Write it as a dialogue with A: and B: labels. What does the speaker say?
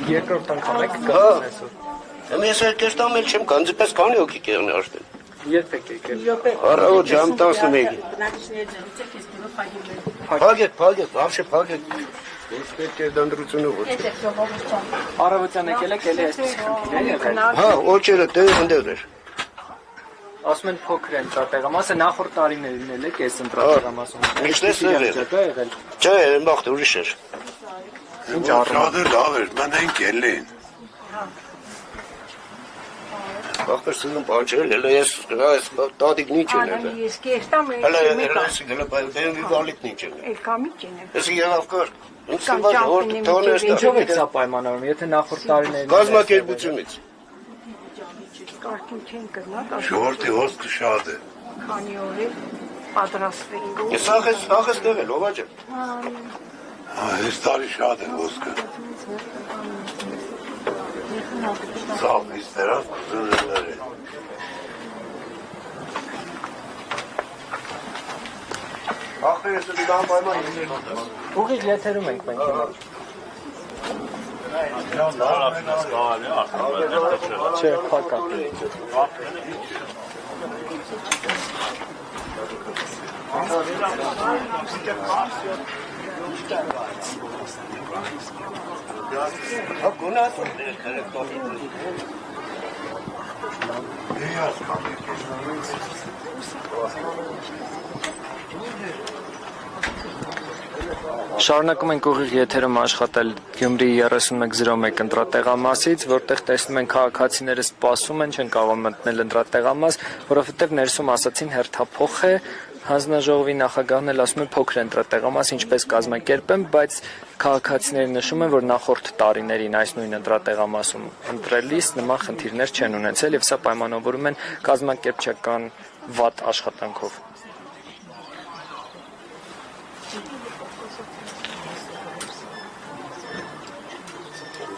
A: Երկրորդ անգամ եք
B: Հա։
A: այսօր։
B: Ես երկրորդ անգամ չեմ կան, դեպս քանի հոգի կեղնի աշտել։
A: Երբ եք եկել։
B: Առավոտ ժամ 11-ին։ Փագեք, вообще փագեք։ Ես պետք է դանդրությունը ոչ։
A: Առավոտյան եկել եք, էլի այսպես խնդիր է եղել։
B: Հա, օջերը տեղ ընդեղ էր։
A: Ասում են փոքր են ընտրատեղամասը, նախորդ տարիներին էլ եք այս ընտրատեղամասում։
B: Ինչպես եղել։
A: եղել։
B: Չէ, բախտ ուրիշ էր։
A: Ինչ առնում։
C: Շատ լավ էր, մնանք ելին։
B: Բախտը սնում բանջել, հələ ես տատիկն ինչ են ելը։
D: Ես կեստամ
B: Հələ ես գլը բայդեն վալիքն ինչ են։
D: Կամիջ են։
B: Ես եղավ կար։ Ինձ վաճ հորտ տոներ
A: Ինչով եք սա պայմանավորում, եթե նախորդ տարիներին
B: Կազմակերպությունից։
D: Կարգին չեն կրնա,
C: Շորտի հոսքը շատ է։
D: քանի օր է պատրաստվենք։
B: Ես ախես տեղել, ով աճը։
C: Այս տարի շատ է հոսքը։ Սավ, իս տերավ կուզուններ է։
B: Ախր ես դի դամ պայման ես։
A: ուղիղ եթերում ենք մենք հիմա։ Չէ, փակա։
B: Հա գոնաս
A: Շարունակում ենք ուղիղ եթերում աշխատել Գյումրիի 3101 ընտրատեղամասից, որտեղ տեսնում են քաղաքացիները սպասում են, չեն կարող մտնել ընտրատեղամաս, որովհետև ներսում ասացին հերթափոխ է, հանձնաժողովի նախագահն էլ ասում է փոքր ընտրատեղամաս ինչպես կազմակերպեն, բայց քաղաքացիները նշում են, որ նախորդ տարիներին այս նույն ընտրատեղամասում ընտրելիս նման խնդիրներ չեն ունեցել եւ սա պայմանավորում են կազմակերպչական վատ աշխատանքով։